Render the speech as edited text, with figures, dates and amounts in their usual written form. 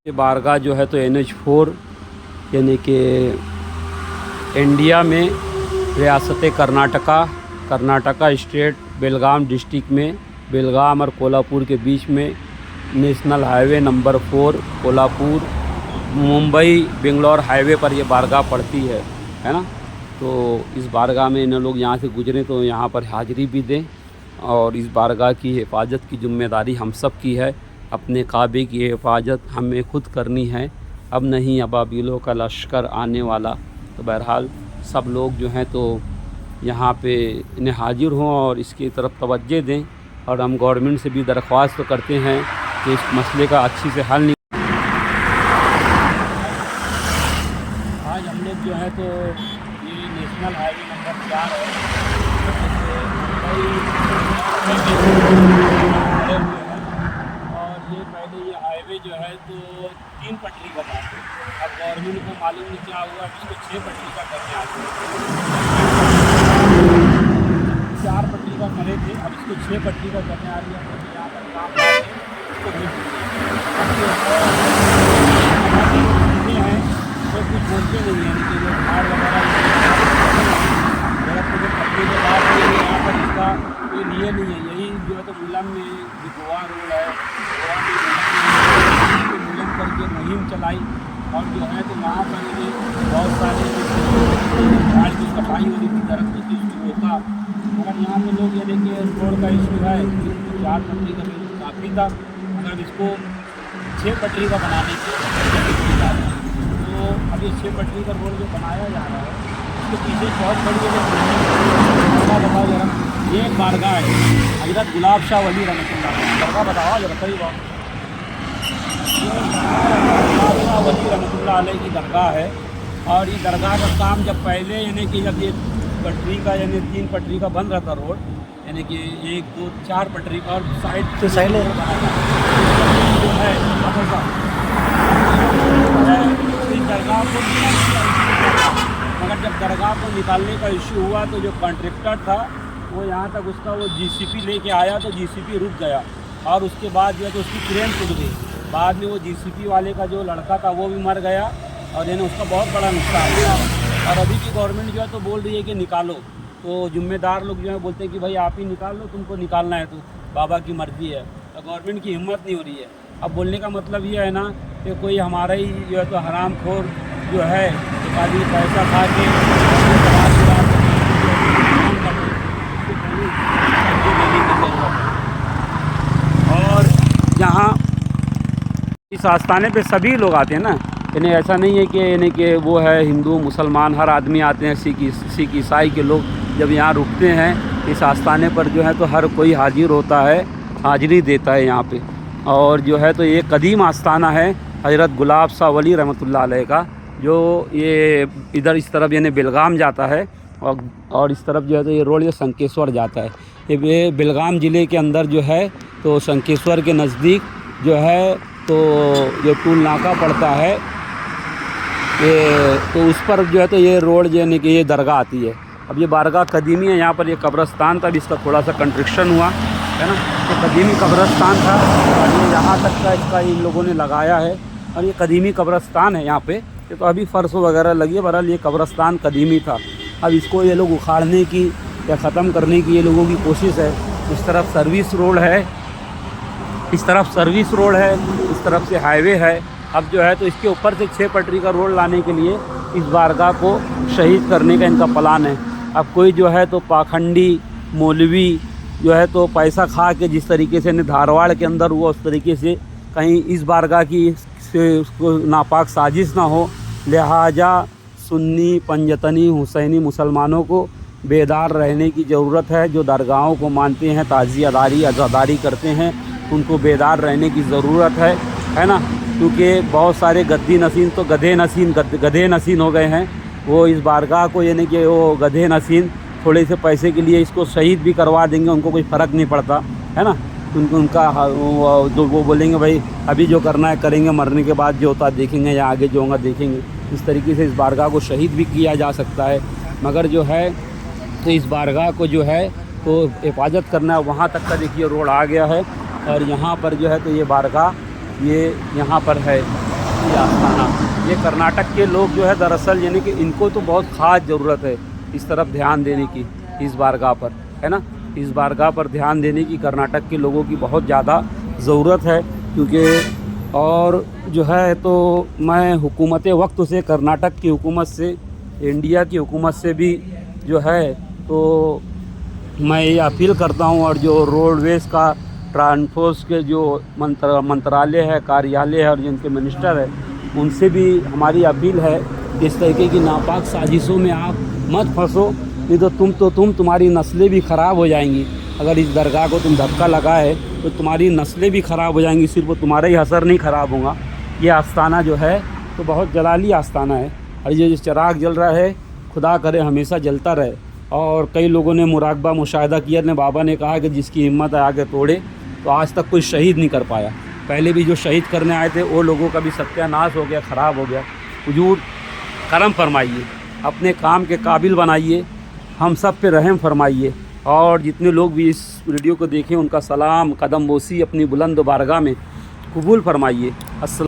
ये बारगाह जो है तो NH4 यानी कि इंडिया में रियासत कर्नाटका स्टेट बेलगाम डिस्ट्रिक्ट में बेलगाम और कोल्हापुर के बीच में national highway number 4 Kolhapur Mumbai Bangalore highway पर ये बारगाह पड़ती है ना। तो इस बारगाह में इन लोग यहाँ से गुजरें तो यहाँ पर हाज़िरी भी दें और इस बारगाह की हिफाजत की ज़िम्मेदारी हम सब की है। अपने काबे की हिफाजत हमें खुद करनी है, अब नहीं अबाबिलों का लश्कर आने वाला। तो बहरहाल सब लोग जो हैं तो यहाँ पे इन्हें हाजिर हों और इसकी तरफ तवज्जो दें। और हम गवर्नमेंट से भी दरख्वास्त तो करते हैं कि इस मसले का अच्छी से हल आज हम लोग जो है तो ये नेशनल हाईवे नंबर 4 है, और ये पहले ये हाईवे जो है तो 3 पटरी का था। अब गवर्नमेंट को मालूम नहीं क्या हुआ, इसको 6 पटरी का करने आ गए। 4 पटरी का करे थे, अब इसको 6 पटरी का करने आ गया। तो यहाँ पर काम हैं तो कुछ बोलते नहीं हैं कि जो खाड़ वगैरह पटरी के बाद यहाँ पर इसका कोई लिए नहीं है। यही जो है तो मुलम में जो गोवा रोड है, गोवा में मुलम करके मुहिम चलाई और जो है तो वहाँ पर बहुत सारे झाड़ की सफाई होती थी, दरख्तों की इशू होता। मगर यहाँ पे लोग ये देखिए रोड का इशू है, 4 पटरी का काफ़ी था, मगर इसको 6 पटरी का बनाने की तो अब ये 6 पटरी का रोड जो बनाया जा रहा है इसके पीछे बहुत बड़ी बताओ जरा। ये एक बारगाह है हज़रत गुलाब शाह वली रहमतुल्लाह दरगाह, बताओ जरा सही बात। ये गुलाब शाह वली रहमतुल्लाह अलैह की दरगाह है और ये दरगाह का काम जब पहले यानी कि जब ये पटरी का यानी 3 पटरी का बन रहा था रोड, यानी कि 1 2 4 पटरी का और साइड तो साइड जो है दरगाह को मगर जब दरगाह को निकालने का इशू हुआ तो जो कॉन्ट्रैक्टर था वो यहाँ तक उसका वो GCP लेके आया तो GCP रुक गया और उसके बाद जो है तो उसकी क्रेन टूट गई। बाद में वो GCP वाले का जो लड़का था वो भी मर गया और यानी उसका बहुत बड़ा नुकसान हुआ। और अभी की गवर्नमेंट जो है तो बोल रही है कि निकालो, तो जिम्मेदार लोग जो है बोलते हैं कि भाई आप ही निकाल लो, तुमको निकालना है तो बाबा की मर्ज़ी है। तो गवर्नमेंट की हिम्मत नहीं हो रही है। अब बोलने का मतलब ये है ना कि कोई हमारा ही जो है तो हरामखोर जो है तो खाली पैसा खा के और यहाँ इस आस्थाने पे सभी लोग आते हैं ना, यानी ऐसा नहीं है कि यानी कि वो है हिंदू मुसलमान हर आदमी आते हैं। सिख ईसाई के लोग जब यहाँ रुकते हैं इस आस्थाने पर जो है तो हर कोई हाजिर होता है, हाजिरी देता है यहाँ पे। और जो है तो ये कदीम आस्थाना है हज़रत गुलाब शाह वली रहमतुल्लाह अलैह का, जो ये इधर इस तरफ यानी बेलगाम जाता है और इस तरफ जो है तो ये रोड ये संकेश्वर जाता है। ये बेलगाम ज़िले के अंदर जो है तो संकेश्वर के नज़दीक जो है तो जो टूल नाका पड़ता है ये, तो उस पर जो है तो ये रोड यानी कि ये दरगाह आती है। अब ये बारगाह कदीमी है, यहाँ पर ये कब्रस्तान था, इसका थोड़ा सा कंस्ट्रक्शन हुआ है ना। तो कदीमी कब्रस्तान था और ये यहाँ तक का इसका इन लोगों ने लगाया है और ये कदीमी कब्रस्तान है यहाँ पे। तो अभी फ़र्श वगैरह लगी है, बहरहाल ये कब्रस्तान कदीमी था। अब इसको ये लोग उखाड़ने की या ख़त्म करने की ये लोगों की कोशिश है। इस तरफ सर्विस रोड है, इस तरफ सर्विस रोड है, इस तरफ से हाईवे है। अब जो है तो इसके ऊपर से 6 पटरी का रोड लाने के लिए इस बारगाह को शहीद करने का इनका प्लान है। अब कोई जो है तो पाखंडी मौलवी जो है तो पैसा खा के जिस तरीके से धारवाड़ के अंदर हुआ उस तरीके से कहीं इस बारगाह की से उसको नापाक साजिश ना हो, लिहाजा सुन्नी पंजतनी हुसैनी मुसलमानों को बेदार रहने की ज़रूरत है। जो दरगाहों को मानते हैं, ताज़ियादारी अज़ादारी करते हैं, उनको बेदार रहने की ज़रूरत है ना। क्योंकि बहुत सारे गद्दी नसीन तो गधे नसीन हो गए हैं। वो इस बारगाह को यानी कि वो गधे नसीन थोड़े से पैसे के लिए इसको शहीद भी करवा देंगे, उनको कोई फ़र्क नहीं पड़ता है ना। उनका वो बोलेंगे भाई अभी जो करना है करेंगे, मरने के बाद जो होता देखेंगे या आगे जो होगा देखेंगे। इस तरीके से इस बारगाह को शहीद भी किया जा सकता है। मगर जो है तो इस बारगाह को जो है तो हिफाजत करना है। वहाँ तक का देखिए रोड आ गया है और यहाँ पर जो है तो ये बारगाह ये यहाँ पर है। ये आस्थाना। ये कर्नाटक के लोग जो है दरअसल यानी कि इनको तो बहुत ख़ास ज़रूरत है इस तरफ ध्यान देने की, इस बारगाह पर, है ना। इस बारगाह पर ध्यान देने की कर्नाटक के लोगों की बहुत ज़्यादा ज़रूरत है, क्योंकि और जो है तो मैं हुकूमत वक्त से, कर्नाटक की हुकूमत से, इंडिया की हुकूमत से भी जो है तो मैं ये अपील करता हूँ, और जो रोडवेज़ का ट्रांसपोर्ट के जो मंत्रालय है, कार्यालय है, और जिनके मिनिस्टर है, उनसे भी हमारी अपील है कि इस तरीके की नापाक साजिशों में आप मत फंसो, नहीं तो तुम्हारी नस्लें भी ख़राब हो जाएंगी। अगर इस दरगाह को तुम धक्का लगाए तो तुम्हारी नस्लें भी ख़राब हो जाएंगी, सिर्फ तुम्हारा ही असर नहीं ख़राब होगा। ये आस्थाना जो है तो बहुत जलाली आस्थाना है, और ये जो चिराग जल रहा है खुदा करे हमेशा जलता रहे। और कई लोगों ने मुराकबा मुशाहिदा किया, ने बाबा ने कहा कि जिसकी हिम्मत है आगे तोड़े, तो आज तक कोई शहीद नहीं कर पाया। पहले भी जो शहीद करने आए थे वो लोगों का भी सत्यानाश हो गया, ख़राब हो गया। हुजूर करम फरमाइए, अपने काम के काबिल बनाइए, हम सब पे रहम फरमाइए, और जितने लोग भी इस वीडियो को देखें उनका सलाम कदम बोसी अपनी बुलंद बारगाह में कबूल फरमाइए। अस्सलाम।